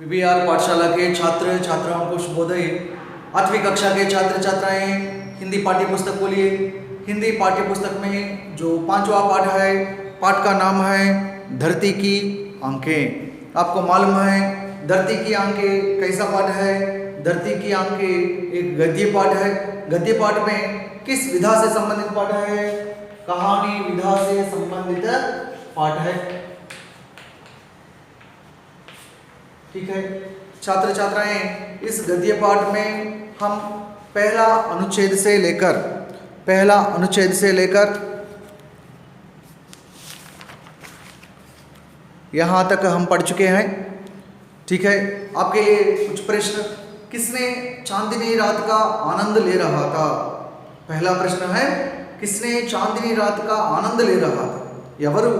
PVR पाठशाला के छात्र छात्राओं को शुभोदय। 8वीं कक्षा के छात्र छात्राएं हिंदी पाठ्य पुस्तक खोलिए। हिंदी पाठ्य पुस्तक में जो 5वां पाठ है, पाठ का नाम है धरती की आंखें। आपको मालूम है धरती की आंखें कैसा पाठ है? धरती की आंखें एक गद्य पाठ है। गद्य पाठ में किस विधा से संबंधित पाठ है? कहानी विधा से संबंधित पाठ है। ठीक है छात्र छात्राएं, इस गद्य पाठ में हम पहला अनुच्छेद से लेकर यहाँ तक हम पढ़ चुके हैं। ठीक है, आपके लिए कुछ प्रश्न। किसने चांदनी रात का आनंद ले रहा था? पहला प्रश्न है, किसने चांदनी रात का आनंद ले रहा था? ఎవరు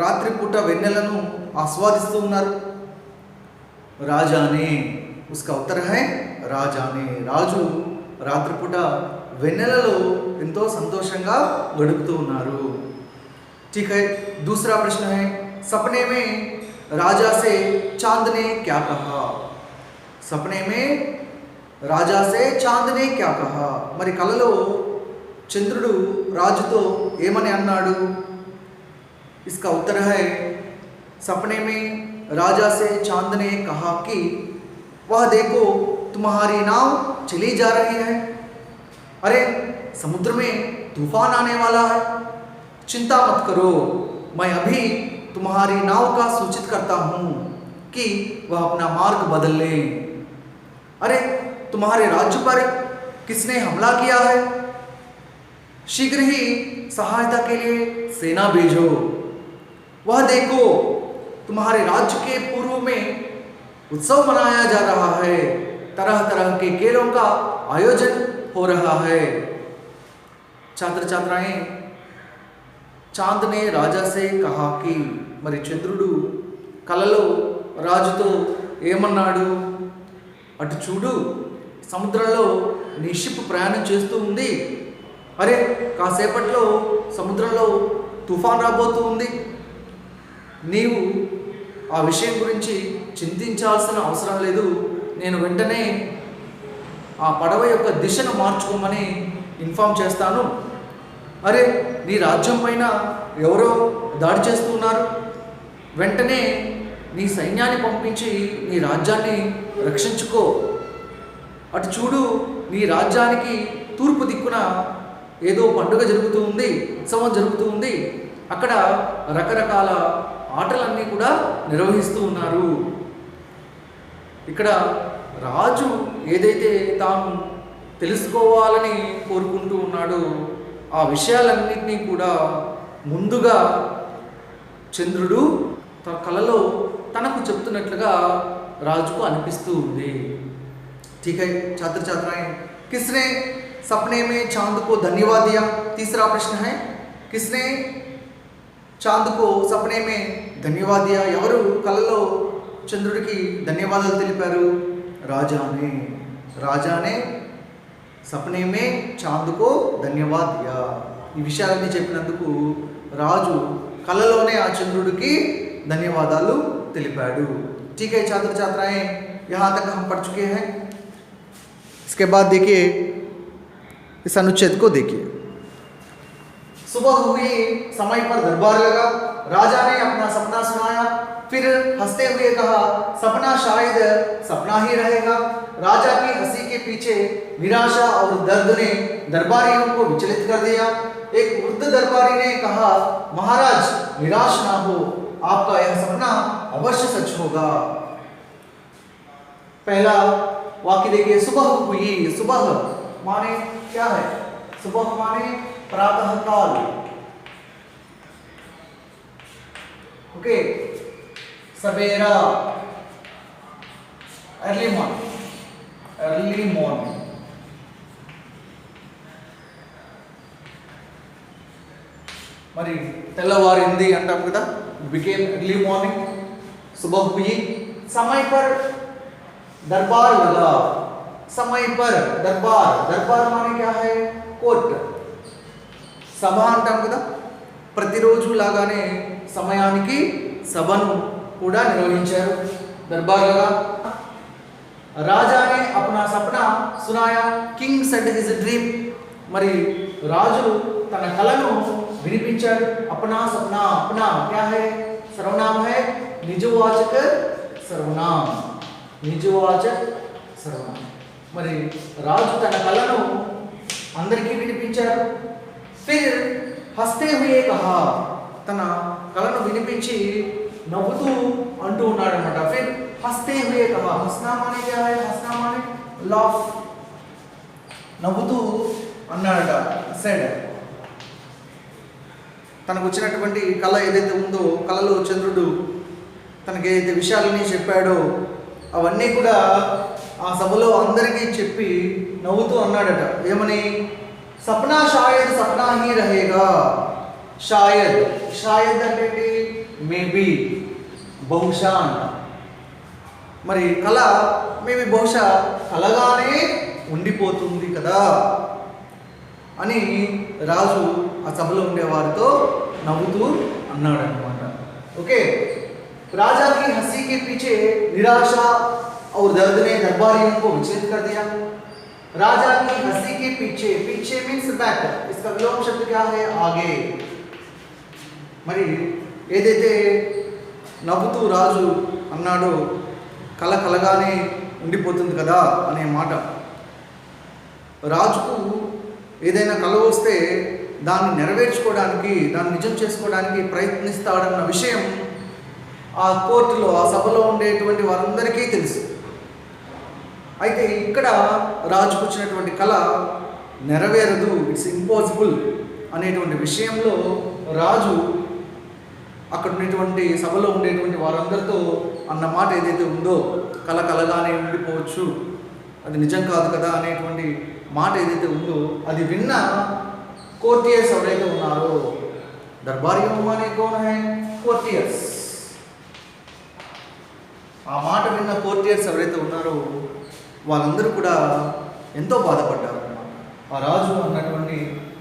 రాత్రిపూట వెన్నెలను ఆస్వాదిస్తూ ఉన్నారు? రాజానే। उसका उत्तर है రాజానే। రాజు రాత్రిపూట వెన్నెలలో ఎంతో సంతోషంగా గడుపుతూ ఉన్నారు। ठीक है, दूसरा प्रश्न है, सपने में राजा से चांद ने क्या कहा? सपने में राजा से चांद ने क्या कहा? మరి కలలో చంద్రుడు రాజుతో ఏమని అన్నాడు? इसका उत्तर है, सपने में राजा से चांद ने कहा कि वह देखो तुम्हारी नाव चली जा रही है। अरे समुद्र में तूफान आने वाला है, चिंता मत करो, मैं अभी तुम्हारी नाव का सूचित करता हूँ कि वह अपना मार्ग बदल ले। अरे तुम्हारे राज्य पर किसने हमला किया है? शीघ्र ही सहायता के लिए सेना भेजो। वह देखो तुम्हारे राज्य के पूर्व में उत्सव मनाया जा रहा है, तरह तरह के खेलों का आयोजन हो रहा है। छात्र छात्राएं, चांद ने राजा से कहा कि మరి చంద్రుడు కలలో రాజుతో ఏమన్నాడు? అటు చూడు, సముద్రంలో నీ షిప్ ప్రయాణం చేస్తూ ఉంది. అరే కాసేపట్లో సముద్రంలో తుఫాన్ రాబోతూ ఉంది. నీవు ఆ విషయం గురించి చింతించాల్సిన అవసరం లేదు. నేను వెంటనే ఆ పడవ యొక్క దిశను మార్చుకోమని ఇన్ఫార్మ్ చేస్తాను. అరే నీ రాజ్యం పైన ఎవరో దాడి చేస్తున్నారు, వెంటనే నీ సైన్యాన్ని పంపించి నీ రాజ్యాన్ని రక్షించుకో. అటు చూడు, నీ రాజ్యానికి తూర్పు దిక్కున ఏదో పండుగ జరుగుతూ ఉంది, ఉత్సవం జరుగుతూ ఉంది. అక్కడ రకరకాల ఆటలన్నీ కూడా నిర్వహిస్తూ ఉన్నారు. ఇక్కడ రాజు ఏదైతే తాను తెలుసుకోవాలని కోరుకుంటూ ఉన్నాడో ఆ విషయాలన్నింటినీ కూడా ముందుగా చంద్రుడు తన కలలో తనకు చెప్తున్నట్లుగా రాజుకు అనిపిస్తూ ఉంది. ठीक है छात्र छात्राएं, किसने सपने में चांद को धन्यवाद दिया? तीसरा प्रश्न है, किसने चांद को सपने में धन्यवाद दिया? ఎవరు కలలో చంద్రుడికి ధన్యవాదాలు తెలిపారు? రాజానే। రాజానే సపనే మే చాంద్ కో ధన్యవాద్ దియా। ఈ విషయాలన్నీ చెప్పినందుకు రాజు కలలోనే ఆ చంద్రుడికి ధన్యవాదాలు తెలిపాడు। ठीक है छात्र छात्राएं, यहाँ तक हम पढ़ चुके हैं। इसके बाद देखिए इस अनुच्छेद को देखिए। सुबह हुई, समय पर दरबार लगा, राजा ने अपना सपना सुनाया, फिर हंसते हुए कहा सपना शायद सपना ही रहेगा। राजा की हंसी के पीछे निराशा और दर्द ने दरबारियों को विचलित कर दिया। एक वृद्ध दरबारी ने कहा, महाराज निराश ना हो, आपका यह सपना अवश्य सच होगा। पहला वाक्य देखिए, सुबह हुई। सुबह माने क्या है? सुबह माने प्रातः काल। ओके, सवेरा, अर्ली मॉर्निंग। మరి తెల్లవారింది అంటాం కదా, బికేమ్ ఎర్లీ మార్నింగ్। सुबह हुई, समय पर दरबार लगा। समय पर दरबार, दरबार माने क्या है? కోర్ట్, సభ అంటాం కదా। ప్రతిరోజు లాగానే సమయానికి సభను కూడా నిర్వహించారు। दरबार लगा। राजा ने अपना सपना सुनाया, किंग सेड हिज ड्रीम। మరి రాజు తన కలను వినిపించాడు। अपना सपना, अपना क्या है, सर्वनाम है, निजवाचक सर्वनाम, निजवाचक सर्वनाम। మరి రాజు తన కలను అందరికీ వినిపించాడు। फिर हंसते हुए कहा, తన కలను వినిపించి నవ్వుతూ అంటూ ఉన్నాడు అన్నమాట। फिर हंसते हुए कहा, हंसना माने क्या है, हंसना माने लाफ, నవ్వుతూ అన్నాడట। సెడ్ తనకు వచ్చినటువంటి కళ ఏదైతే ఉందో, కళలో చంద్రుడు తనకి ఏదైతే విషయాలని చెప్పాడో అవన్నీ కూడా ఆ సభలో అందరికీ చెప్పి నవ్వుతూ అన్నాడట। ఏమని, సప్నా షాయద్ సప్నా హీ రహేగా, షాయద్, షాయద్ అంటే మేబీ, బహుశా అంట। మరి కళ మేబీ బహుశా కలగానే ఉండిపోతుంది కదా అని రాజు ఆ సభలో ఉండే వారితో నవ్వుతూ అన్నాడు అన్నమాట। ఓకే, राजा की हंसी के पीछे निराशा और दर्द ने दरबारियों को विचलित कर दिया। राजा की हंसी के पीछे, पीछे मीन्स बैक, इसका विलोम शब्द क्या है, आगे। మరి ఏదైతే నవ్వుతూ రాజు అన్నాడో కళ కలగానే ఉండిపోతుంది కదా అనే మాట, రాజుకు ఏదైనా కళ వస్తే దాన్ని నెరవేర్చుకోవడానికి, దాన్ని నిజం చేసుకోవడానికి ప్రయత్నిస్తాడన్న విషయం ఆ కోర్టులో, ఆ సభలో ఉండేటువంటి వారందరికీ తెలుసు। అయితే ఇక్కడ రాజుకు వచ్చినటువంటి కళ నెరవేరదు, ఇట్స్ ఇంపాసిబుల్ అనేటువంటి విషయంలో రాజు అక్కడ ఉండేటువంటి సభలో ఉండేటువంటి వారందరితో అన్న మాట ఏదైతే ఉందో, కళ కలగానే ఉండిపోవచ్చు, అది నిజం కాదు కదా అనేటువంటి మాట ఏదైతే ఉందో, అది విన్న కోర్టియర్స్ ఎవరైతే ఉన్నారో, దర్బారియో మానే కౌన్ హై, కోర్టియర్స్, ఆ మాట విన్న కోర్టియర్స్ ఎవరైతే ఉన్నారో వాళ్ళందరూ కూడా ఎంతో బాధపడ్డారు అన్నమాట। ఆ రాజు అన్నటువంటి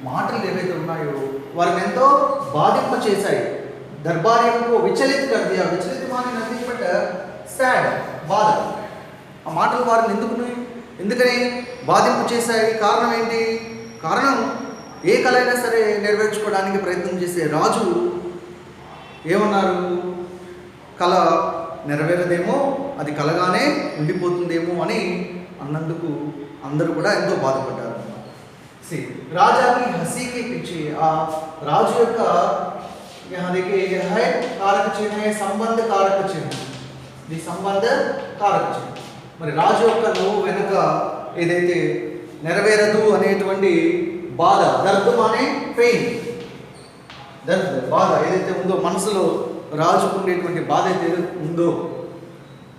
మాటలు ఏవైతే ఉన్నాయో వారిని ఎంతో బాధింప చేశాయి। దర్బారియంకు విచలిత్ కర్ దియా, విచలిత్ మానే నథింగ్ బట్ సాడ్, బాధ। ఆ మాటలు వారిని ఎందుకని బాధింపు చేశాయి, కారణం ఏంటి, కారణం ఏ కళ అయినా సరే నెరవేర్చుకోవడానికి ప్రయత్నం చేసే రాజు ఏమన్నారు, కళ నెరవేరదేమో, అది కలగానే ఉండిపోతుందేమో అని అన్నందుకు అందరూ కూడా ఎంతో బాధపడ్డారు। రాజాకి హసీకి పిచ్చి, ఆ రాజు యొక్క यहाँ देखिए यह है कारक चिन्ह है, संबंध कारक चिन्ह, ఇది సంబంధ కారక చిహ్నం। మరి రాజు యొక్క నవ్వు వెనుక ఏదైతే నెరవేరదు అనేటువంటి బాధ, దర్ద్ మానే పెయిన్, దర్ద్, బాధ ఏదైతే ఉందో, మనసులో రాజుకు ఉండేటువంటి బాధ అయితే ఉందో,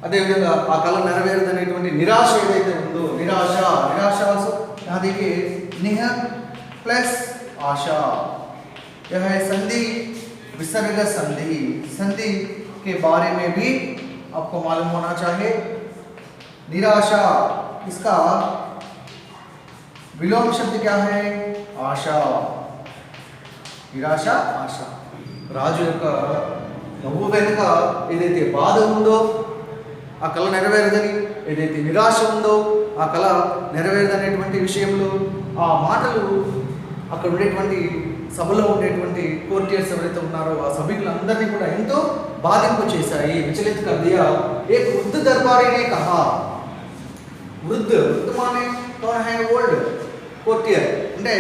అదేవిధంగా ఆ కళ నెరవేరదు అనేటువంటి నిరాశ ఏదైతే ఉందో, నిరాశ, నిరాశ ఆల్సో यहाँ देखिए निह प्लस आशा, यह है संधि, विसर्ग संधि, संधि के बारे में भी आपको मालूम होना चाहिए। निराशा, इसका विलोम शब्द क्या है, आशा, निराशा आशा। రాజు యొక్క నవ్వు వెనుక ఏదైతే బాధ ఉందో, ఆ కళ నెరవేరదని, ఏదైతే నిరాశ ఉందో, ఆ కళ నెరవేరదనేటువంటి విషయంలో ఆ మాటలు అక్కడ ఉండేటువంటి సభలో ఉండేటువంటి కోర్టియర్స్ ఎవరైతే ఉన్నారో ఆ సభ్యులందరినీ కూడా ఎంతో బాధింపు చేశాయి। విచలిత్ కర్ దియా, ఏక్ వృద్ధ దర్బారీనే కహా, వృద్ధ, వృద్ధ మానే కౌన్ హై, ఓల్డ్, కోర్టియర్ అంటే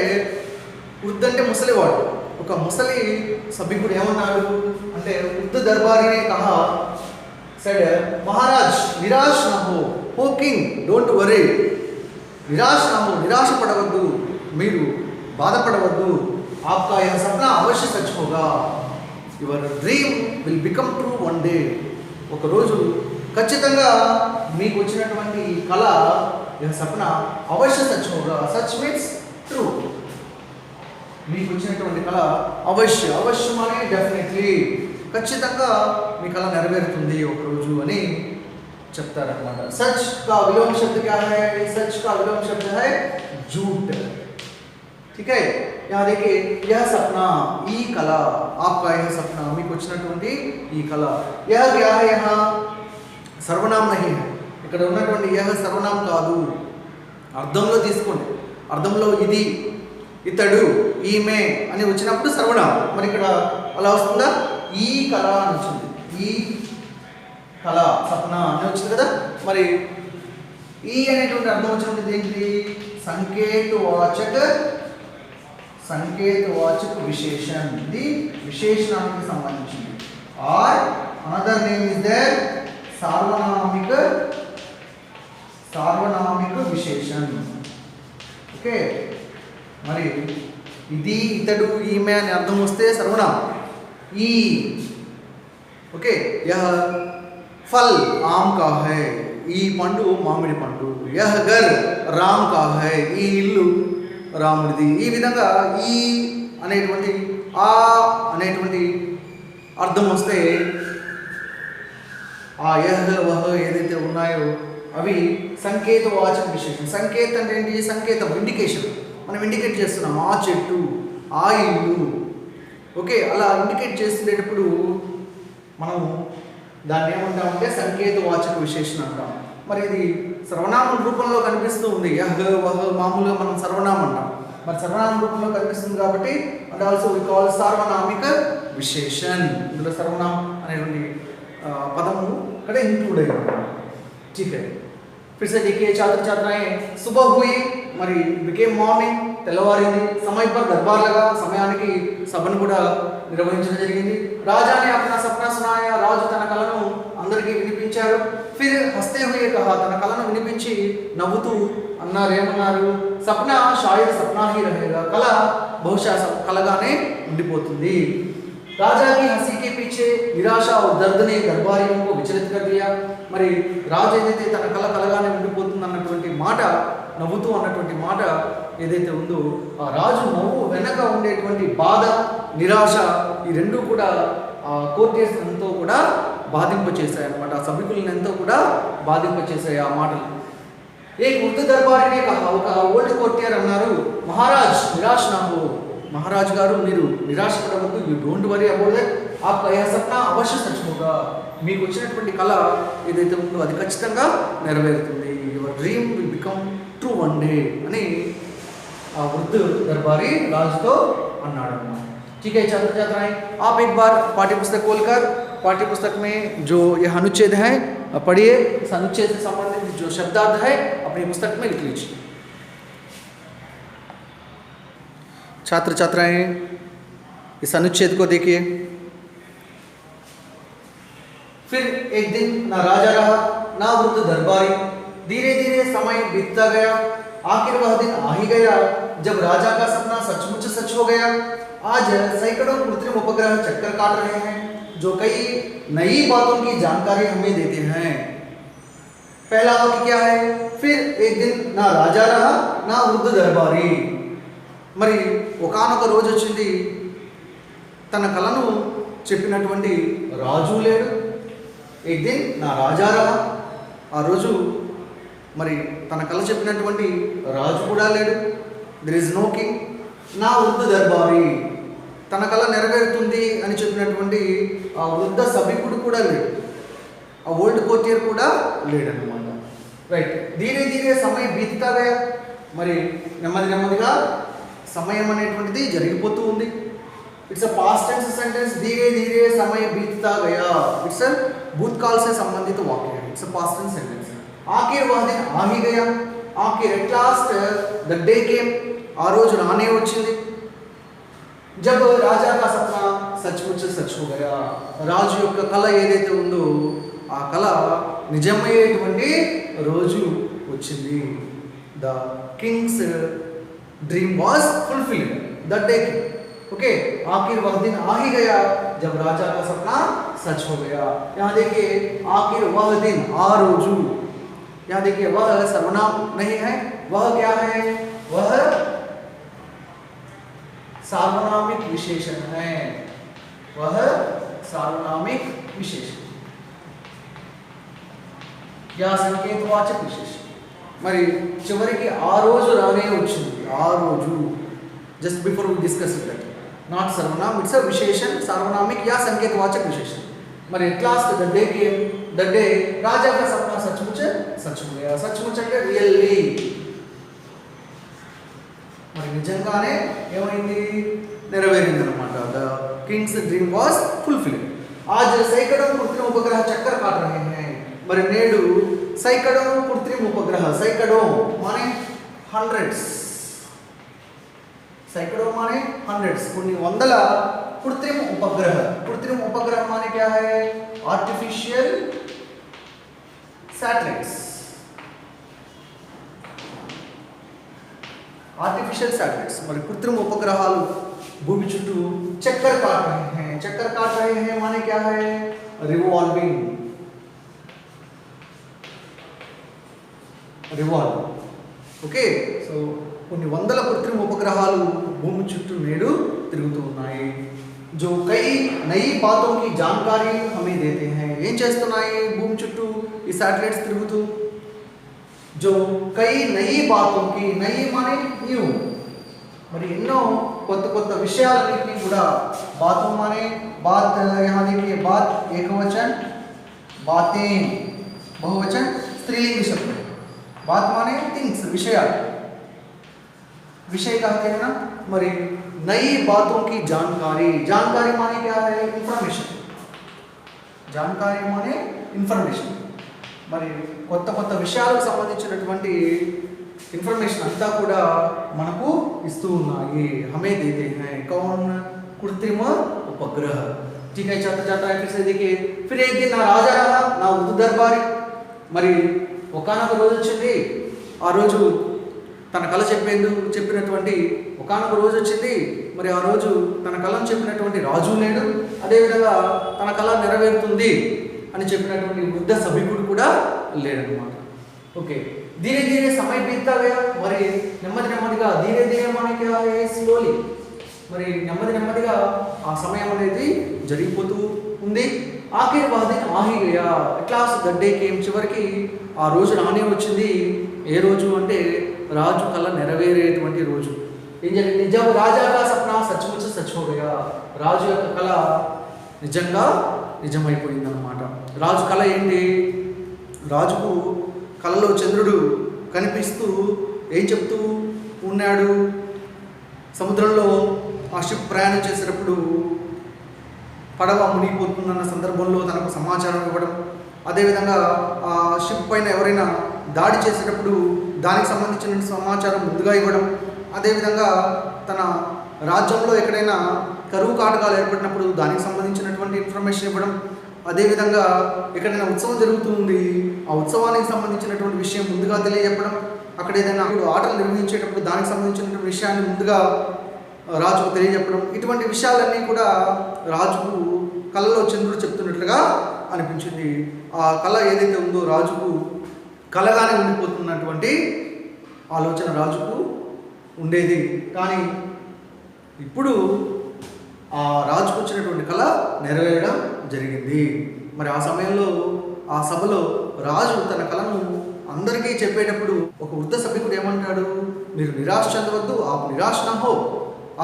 వృద్ధ అంటే ముసలివాడు, ఒక ముసలి సభ్యుడు ఏమన్నాడు అంటే, వృద్ధ దర్బారీనే కహా సెడ్, మహారాజ్ నిరాశ నా హో, ఓ కింగ్ డోంట్ వరీ, నిరాశ నా హో, నిరాశ పడవద్దు, మీరు బాధపడవద్దు, आपका यह सपना अवश्य सच होगा, your dream will become true one day, ఒకరోజు ఖచ్చితంగా మీకు వచ్చినటువంటి కళ, यह सपना अवश्य सच होगा, सच మీన్స్ ట్రూ, మీకు వచ్చినటువంటి కళ అవశ్య, అవశ్య మానే డెఫినెట్లీ, ఖచ్చితంగా మీ కళ నెరవేరుతుంది ఒకరోజు అని చెప్తారన్నమాట। సచ్ కా విలోమ శబ్ద क्या है, सच का विलोम शब्द है झूठ, ठीक है। यहाँ देखिए यह सपना, ఈ కళ, आपका यह सपना, మీకు వచ్చినటువంటి ఈ కళ, यह क्या है, यहाँ సర్వనామ నహీ హై. ఇక్కడ ఉన్నటువంటి యహ సర్వనామం కాదు, అర్థంలో తీసుకోండి. అర్థంలో ఇది, ఇతడు, ఈమె అని వచ్చినప్పుడు సర్వనామం. మరి ఇక్కడ అలా వస్తుందా? ఈ కళ అని వచ్చింది, ఈ కళ సప్న అని వచ్చింది కదా. మరి ఈ అనేటువంటి అర్థం వచ్చినప్పుడు ఏంటి? సంకేతవాచక విశేషణ్. ఇది విశేషణానికి సంబంధించింది. Or another name is there సార్వనామిక విశేషణ్. ఓకే, మరి ఇది, ఇతడు, ఈమె అని అర్థం వస్తే సర్వనామం. ఈ ఓకే, యహ ఫల్ ఆమ్ కా హై, ఈ పండు మామిడి పండు. యహ ఘర్ రామ్ కా హై, ఈ ఇల్లు రాముడిది. ఈ విధంగా ఈ అనేటువంటి ఆ అనేటువంటి అర్థం వస్తే ఆ యహ వహ ఏదైతే ఉన్నాయో అవి సంకేతవాచక విశేషం. సంకేతం అంటే ఏంటి? సంకేతం, ఇండికేషన్. మనం ఇండికేట్ చేస్తున్నాం ఆ చెట్టు, ఆ ఇల్లు. ఓకే, అలా ఇండికేట్ చేస్తుండేటప్పుడు మనం దాన్ని ఏమంటామంటే సంకేతవాచక విశేషణ అంటాం. మరి ఇది సర్వనామం రూపంలో కనిపిస్తూ ఉంది. యహ వహ మామూలుగా మనం సర్వనామం అంటాం. మరి సర్వనామం రూపంలో కనిపిస్తుంది కాబట్టి అండ్ ఆల్సో వి కాల్ సార్వనామిక విశేషణ్. ఇందులో సర్వనామం అనేటువంటి పదము ఇక్కడ ఇంక్లూడ్ అయ్యింది. ठीक है, फिर से देखिए छात्र छात्राएं, सुबह हुई మరి బికేమ్ మార్నింగ్, తెల్లవారింది. సమయ పర్ దర్బార్ లగా, సమయానికి సభను కూడా నిర్వహించడం జరిగింది. రాజానే అప్నా సప్నా సునాయా, రాజు తన కలను అందరికీ వినిపించారు. ఫిర్ హస్తే హుయే కహా, తన కలను వినిపించి నవ్వుతూ అన్నారు. ఏమన్నారు? సప్నా షాయద్ సప్నా హీ రహేగా, కళ బహుశా కలగానే ఉండిపోతుంది. राजा की हंसी के पीछे निराशा और दर्द ने दरबारियों को विचलित कर दिया. మరి రాజు ఏదైతే తన కళ కలగానే ఉండిపోతుంది అన్నటువంటి మాట, నవ్వుతూ అన్నటువంటి మాట ఏదైతే ఉందో, ఆ రాజు నవ్వు వెనక ఉండేటువంటి బాధ, నిరాశ, ఈ రెండు కూడా ఆ కోర్టెస్ ఎంతో కూడా బాధింపచేశాయి అన్నమాట. ఆ సభికులను ఎంతో కూడా బాధింపచేశాయి ఆ మాటలు. ఏ ఉర్దూ దర్బారీనే కహా, ఒక ఓల్డ్ కోర్టియర్ అన్నారు, మహారాజ్ నిరాశ నా హో, మహారాజు గారు మీరు నిరాశపడవద్దు, you don't worry about that, ఆప్కా యహ్ సప్నా అవశ్య సచ్ హోగా, మీకు వచ్చినటువంటి కళ ఏదైతే ఉందో అది ఖచ్చితంగా నెరవేరుతుంది. Your dream will become true one day అని ఆ వృద్ధ దర్బారీ రాజుతో అన్నాడు అన్నమాట. ठीक है छात्र छात्राएं, आप एक बार पाठ्य पुस्तक खोलकर पाठ्य पुस्तक में जो यह अनुच्छेद है पढ़िए. इस अनुच्छेद से संबंधित जो शब्दार्थ है अपनी पुस्तक में लिख लीजिए. छात्र छात्राएं इस अनुच्छेद को देखिए. फिर एक दिन ना राजा रहा ना वृद्ध दरबारी, धीरे धीरे समय बीतता गया. आखिर वह दिन आ ही गया जब राजा का सपना सचमुच सच हो गया. आज सैकड़ों कृत्रिम उपग्रह चक्कर काट रहे हैं जो कई नई बातों की जानकारी हमें देते हैं. पहला वाक्य क्या है? फिर एक दिन ना राजा रहा ना वृद्ध दरबारी. మరి ఒకానొక రోజు వచ్చింది, తన కళను చెప్పినటువంటి రాజు లేడు. ఏక్ దిన్ నా రాజా రహా, ఆ రోజు మరి తన కళ చెప్పినటువంటి రాజు కూడా లేడు. There is no king. నా వృద్ధ దర్బారీ, తన కళ నెరవేరుతుంది అని చెప్పినటువంటి ఆ వృద్ధ సభికుడు కూడా లేడు, ఆ ఓల్డ్ కోర్టియర్ కూడా లేడన్నమాట. రైట్, ధీరే ధీరే సమయం బీతుతా గయా, మరి నెమ్మది నెమ్మదిగా సమయం అనేటువంటిది జరిగిపోతూ ఉంది. It's a past tense sentence. ధీరే ధీరే సమయ బీతుతా గయా, ఇట్స్ అ భూతకాల్ से संबंधित वाक्य है. It's a past tense sentence. आखिर वह दिन आ ही गया. आखिर at last the day came, ఆ రోజు రానే వచ్చింది. जब राजा का सपना सचमुच सच हो गया, రాజు యొక్క కళ ఏదైతే ఉందో ఆ కళ నిజమయ్యేటువంటి రోజు వచ్చింది. The Kings dream was fulfilled that day. Okay, आखिर वह दिन आ ही गया जब राजा का सपना सच हो गया. यहाँ देखिए आखिर वह दिन, आ रोजू. यहाँ देखिए वह सर्वनाम नहीं है, वह क्या है? वह सार्वनामिक विशेषण है. वह सार्वनामिक विशेषण या संकेतवाचक विशेषण. మరి చివరికి ఆ రోజు రానే వచ్చింది. ఆ రోజు just before we discuss that, not సర్వనామ్, ఇట్స్ అ విశేషణ, సార్వనామిక్ యా సంకేతవాచక విశేషణ. మరి ఎట్ లాస్ట్ ద డే రాజా కా సప్నా సచ్ముచ్ సచ్ హో గయా. సచ్ముచ్ అంటే రియల్లీ, మరి నిజంగానే ఏమైంది, నెరవేరింది అనమాట. The Kings dream was fulfilled. आज सैकड़ों कृत्रिम उपग्रह चक्कर काट रहे हैं. మరి నేడు सैकड़ों कृत्रिम उपग्रह, सैकड़ों माने हंड्रेड्स, सैकड़ों माने हंड्रेड्स, కొన్ని వందల कृत्रिम उपग्रह. कृत्रिम उपग्रह माने क्या है, आर्टिफिशियल सैटेलाइट्स. आर्टिफिशियल सैटेलाइट्स మరి कृत्रिम उपग्रहाలు भूमि చుట్టూ चक्कर काट रहे हैं. चक्कर काट रहे हैं माने क्या है, रिवॉल्विंग, रिवॉल्व. ఓకే, సో కొన్ని వందల కృత్రిమ ఉపగ్రహాలు భూమి చుట్టూ నేడు తిరుగుతూ ఉన్నాయి. जो कई नई बातों की जानकारी हमें देते हैं. ఏం చేస్తున్నాయి భూమి చుట్టూ ఈ శాటిలైట్స్ తిరుగుతూ, जो कई नई बातों की, नई माने न्यू, మరి ఎన్నో కొత్త కొత్త విషయాలన్నింటినీ కూడా, బాతు మానే బాత్, यहाँ देखिए बात एकवचन, बातें बहुवचन, स्त्रीलिंग शब्द. बात माने थिंग्स, विषयाలు, विषय कहते हैं ना. మరి नई बातों की जानकारी, जानकारी माने क्या है, इंफॉर्मेशन. जानकारी माने इंफॉर्मेशन. మరి కొత్త కొత్త విషయాలకు సంబంధించినటువంటి इन्फॉर्मेशन अंता కూడా మనకు ఇస్తూ ఉన్నాయి. हमें देते हैं कौन, कृत्रिम उपग्रह. ठीक है, छात्र छात्राएं फिर से देखिए. फिर एक दिन ना राजा रहा ना उर्दू दरबारी. మరి ఒకానొక రోజు వచ్చింది, ఆ రోజు తన కళ చెప్పినటువంటి ఒకానొక రోజు వచ్చింది. మరి ఆ రోజు తన కళను చెప్పినటువంటి రాజు లేడు, అదేవిధంగా తన కళ నెరవేరుతుంది అని చెప్పినటువంటి వృద్ధ సభికుడు కూడా లేడనమాట. ఓకే, धीरे धीरे समय बीतता गया. మరి నెమ్మదిగా धीरे धीरे माने क्या है, स्लोली, మరి నెమ్మదిగా ఆ సమయం అనేది జరిగిపోతూ ఉంది. ఆఖరి వాదిన ఆహి గయా. At last the day came. చివరికి ఆ రోజు రానే వచ్చింది. ఏ రోజు అంటే రాజు కళ నెరవేరేటువంటి రోజు. ఏం జరిగింది, జబ్ రాజా కా సప్నా సచ్ముచ్ సచ్ హో గయా. రాజు యొక్క కళ నిజంగా నిజమైపోయిందన్నమాట. రాజు కళ ఏంటి, రాజుకు కళలో చంద్రుడు కనిపిస్తూ ఏం చెప్తూ ఉన్నాడు, సముద్రంలో ఆ షిప్ ప్రయాణం చేసేటప్పుడు పడవ మునిగిపోతుందన్న సందర్భంలో తనకు సమాచారం ఇవ్వడం, అదేవిధంగా ఆ షిప్ పైన ఎవరైనా దాడి చేసేటప్పుడు దానికి సంబంధించిన సమాచారం ముందుగా ఇవ్వడం, అదేవిధంగా తన రాజ్యంలో ఎక్కడైనా కరువు కాటకాలు ఏర్పడినప్పుడు దానికి సంబంధించినటువంటి ఇన్ఫర్మేషన్ ఇవ్వడం, అదేవిధంగా ఎక్కడైనా ఉత్సవం జరుగుతుంది ఆ ఉత్సవానికి సంబంధించినటువంటి విషయం ముందుగా తెలియజెప్పడం, అక్కడ ఏదైనా ఆటలు నిర్వహించేటప్పుడు దానికి సంబంధించినటువంటి విషయాన్ని ముందుగా రాజుకు తెలియజెప్పడం, ఇటువంటి విషయాలన్నీ కూడా రాజుకు కళలో చంద్రుడు చెప్తున్నట్లుగా అనిపించింది. ఆ కళ ఏదైతే ఉందో రాజుకు కళగానే ఉండిపోతున్నటువంటి ఆలోచన రాజుకు ఉండేది. కానీ ఇప్పుడు ఆ రాజుకు వచ్చినటువంటి కళ నెరవేరడం జరిగింది. మరి ఆ సమయంలో ఆ సభలో రాజు తన కళను అందరికీ చెప్పేటప్పుడు ఒక వృద్ధ సభికుడు ఏమంటాడు, మీరు నిరాశ చెందవద్దు, ఆప్ నిరాశ నా హో,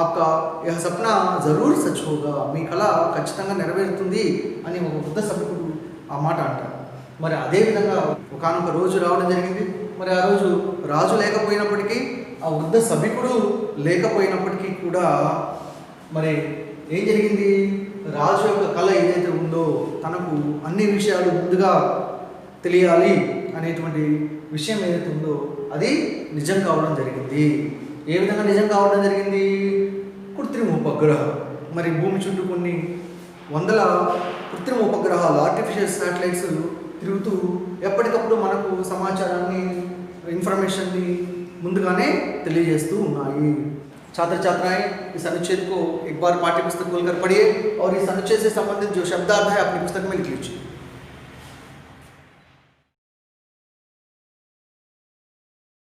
ఆప్కా యహ్ సప్నా జరూర్ సచ్ హోగా, మీ కళ ఖచ్చితంగా నెరవేరుతుంది అని ఒక వృద్ధ సభికుడు ఆ మాట అంటాడు. మరి అదేవిధంగా ఒకానొక రోజు రావడం జరిగింది. మరి ఆ రోజు రాజు లేకపోయినప్పటికీ, ఆ వృద్ధ సభికుడు లేకపోయినప్పటికీ కూడా మరి ఏం జరిగింది, రాజు యొక్క కళ ఏదైతే ఉందో తనకు అన్ని విషయాలు ముందుగా తెలియాలి అనేటువంటి విషయం ఏదైతే ఉందో అది నిజం కావడం జరిగింది. ఏ విధంగా నిజం కావడం జరిగింది, కృత్రిమ ఉపగ్రహం. మరి భూమి చుట్టూ కొన్ని వందల కృత్రిమ ఉపగ్రహాలు, ఆర్టిఫిషియల్ శాటిలైట్స్ తిరుగుతూ ఎప్పటికప్పుడు మనకు సమాచారాన్ని, ఇన్ఫర్मेशन ముందుగానే తెలియజేస్తూ ఉన్నాయి. छात्र छात्राएं इस अनुच्छेद को एक बार पाठ्य पुस्तक खोलकर पढ़िए और इस अनुच्छेद से संबंधित जो शब्दार्थ है अपनी पुस्तक में लिख लीजिए.